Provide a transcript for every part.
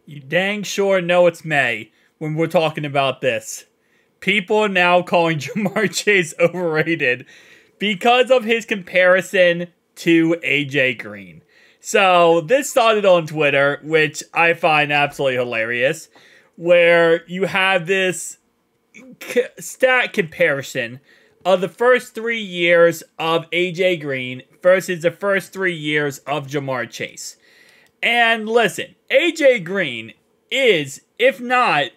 You dang sure know it's May when we're talking about this. People are now calling Ja'Marr Chase overrated because of his comparison to AJ Green. So this started on Twitter, which I find absolutely hilarious, where you have this stat comparison of the first 3 years of AJ Green versus the first 3 years of Ja'Marr Chase. And listen, AJ Green is, if not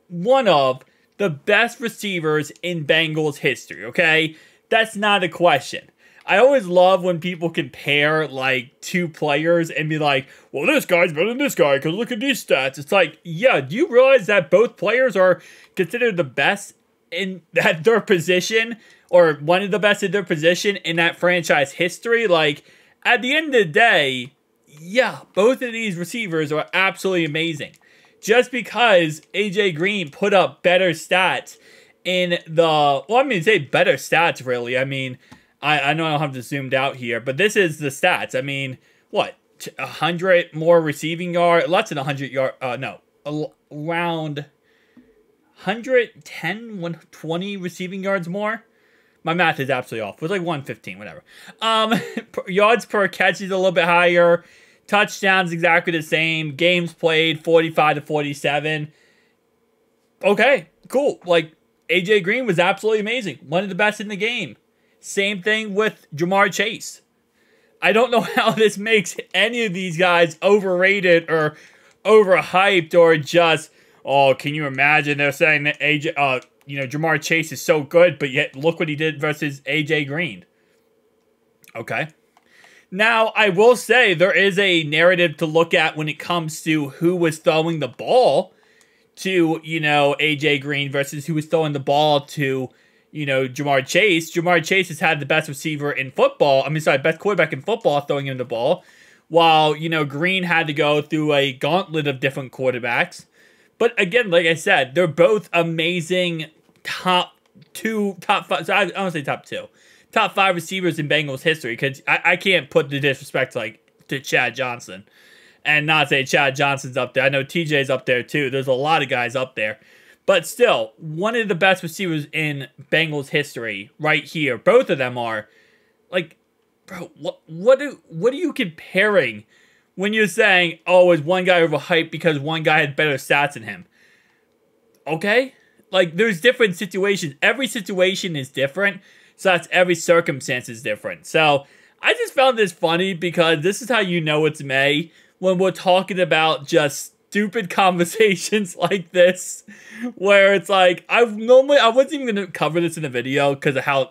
one of the best receivers in Bengals history, okay? That's not a question. I always love when people compare, like, two players and be like, well, this guy's better than this guy because look at these stats. It's like, yeah, do you realize that both players are considered the best in their position, or one of the best in their position in that franchise history? Like, at the end of the day, yeah, both of these receivers are absolutely amazing. Just because AJ Green put up better stats in the, well, I mean, say better stats, really. I mean, I know I don't have this zoomed out here, but this is the stats. I mean, what, 100 more receiving yards, less than 100 yards, no, around 110, 120 receiving yards more. My math is absolutely off. It was like 115, whatever. Yards per catch is a little bit higher. Touchdowns exactly the same. Games played 45 to 47. Okay, cool. Like, AJ Green was absolutely amazing. One of the best in the game. Same thing with Ja'Marr Chase. I don't know how this makes any of these guys overrated or overhyped or just, oh, can you imagine they're saying that Ja'Marr Chase is so good, but yet look what he did versus AJ Green. Okay. Now, I will say there is a narrative to look at when it comes to who was throwing the ball to, AJ Green versus who was throwing the ball to, Ja'Marr Chase. Ja'Marr Chase has had the best receiver in football. Best quarterback in football throwing him the ball. While, Green had to go through a gauntlet of different quarterbacks. But again, like I said, they're both amazing top five. So I don't say top two. Top 5 receivers in Bengals history, because I can't put the disrespect to Chad Johnson and not say Chad Johnson's up there. I know TJ's up there too. There's a lot of guys up there. But still, one of the best receivers in Bengals history right here. Both of them are. Like, bro, what are you comparing when you're saying, oh, is one guy overhyped because one guy had better stats than him? Okay? Like, there's different situations. Every situation is different. So that's every circumstance is different. So I just found this funny because this is how you know it's May, when we're talking about just stupid conversations like this, where it's like, I wasn't even going to cover this in a video because of how,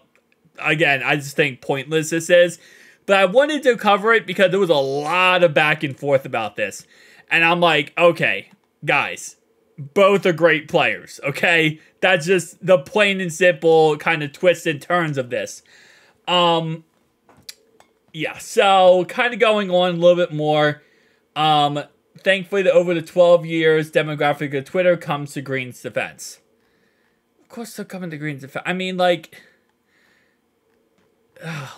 again, I just think pointless this is. But I wanted to cover it because there was a lot of back and forth about this. And I'm like, okay, guys, both are great players, okay? That's just the plain and simple kind of twists and turns of this. Yeah, so kind of going on a little bit more. Thankfully, over the 12 years, demographic of Twitter comes to Green's defense. Of course they're coming to Green's defense. I mean, like,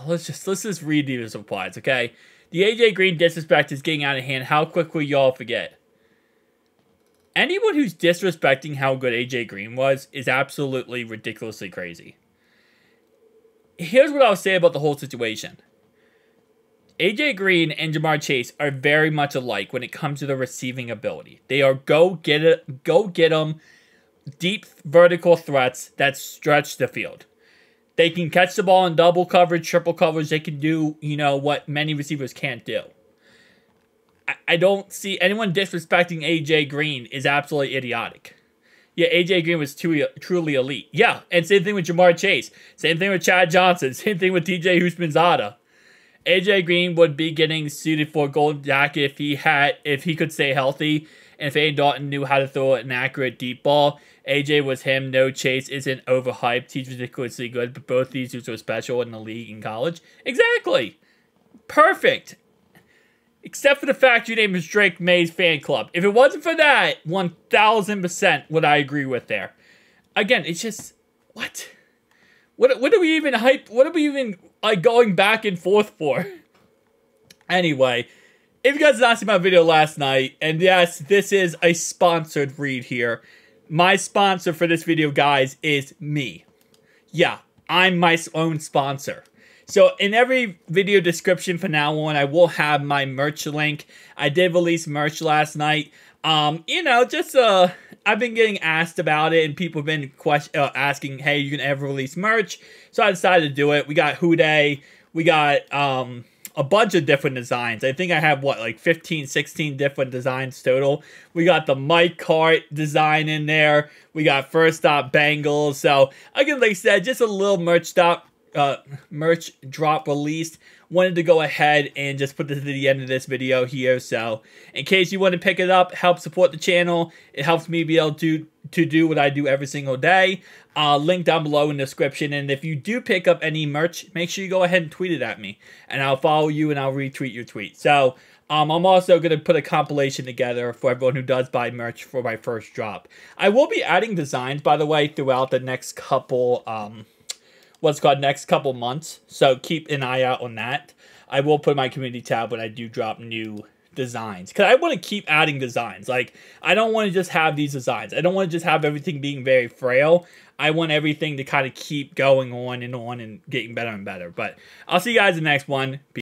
let's just read these replies, okay? The AJ Green disrespect is getting out of hand. How quick will y'all forget? Anyone who's disrespecting how good AJ Green was is absolutely ridiculously crazy. Here's what I'll say about the whole situation. AJ Green and Ja'Marr Chase are very much alike when it comes to their receiving ability. They are go get 'em, deep vertical threats that stretch the field. They can catch the ball in double coverage, triple coverage. They can do, what many receivers can't do. I don't see anyone disrespecting AJ Green is absolutely idiotic. Yeah, AJ Green was truly elite. Yeah, and same thing with Ja'Marr Chase. Same thing with Chad Johnson. Same thing with TJ Houshmandzadeh. AJ Green would be getting suited for a gold jacket if he could stay healthy, and if Andy Dalton knew how to throw an accurate deep ball. AJ was him. No, Chase isn't overhyped. He's ridiculously good, but both these dudes were special in the league in college. Exactly. Perfect. Except for the fact your name is Drake May's fan club. If it wasn't for that, 1000% would I agree with there. Again, it's just, what? What are we even hype? What are we even going back and forth for? Anyway, If you guys did not see my video last night, and yes, this is a sponsored read here. My sponsor for this video, guys, is me. Yeah, I'm my own sponsor. So in every video description from now on, I will have my merch link. I did release merch last night. You know, just I've been getting asked about it, and people have been asking, hey, you can ever release merch? So I decided to do it. We got Houday. We got a bunch of different designs. I think I have, what, like 15, 16 different designs total. We got the Mike Cart design in there. We got First Stop Bengals. So, again, like I said, just a little merch drop released. Wanted to go ahead and just put this at the end of this video here. So, in case you want to pick it up, help support the channel. It helps me be able to do what I do every single day. Link down below in the description. And if you do pick up any merch, make sure you go ahead and tweet it at me. And I'll follow you and I'll retweet your tweet. So, I'm also going to put a compilation together for everyone who does buy merch for my first drop. I will be adding designs, by the way, throughout the next couple, next couple months. So keep an eye out on that. I will put my community tab when I do drop new designs, because I want to keep adding designs. Like, I don't want to just have these designs. I don't want to just have everything being very frail. I want everything to kind of keep going on and getting better and better. But I'll see you guys in the next one. Peace.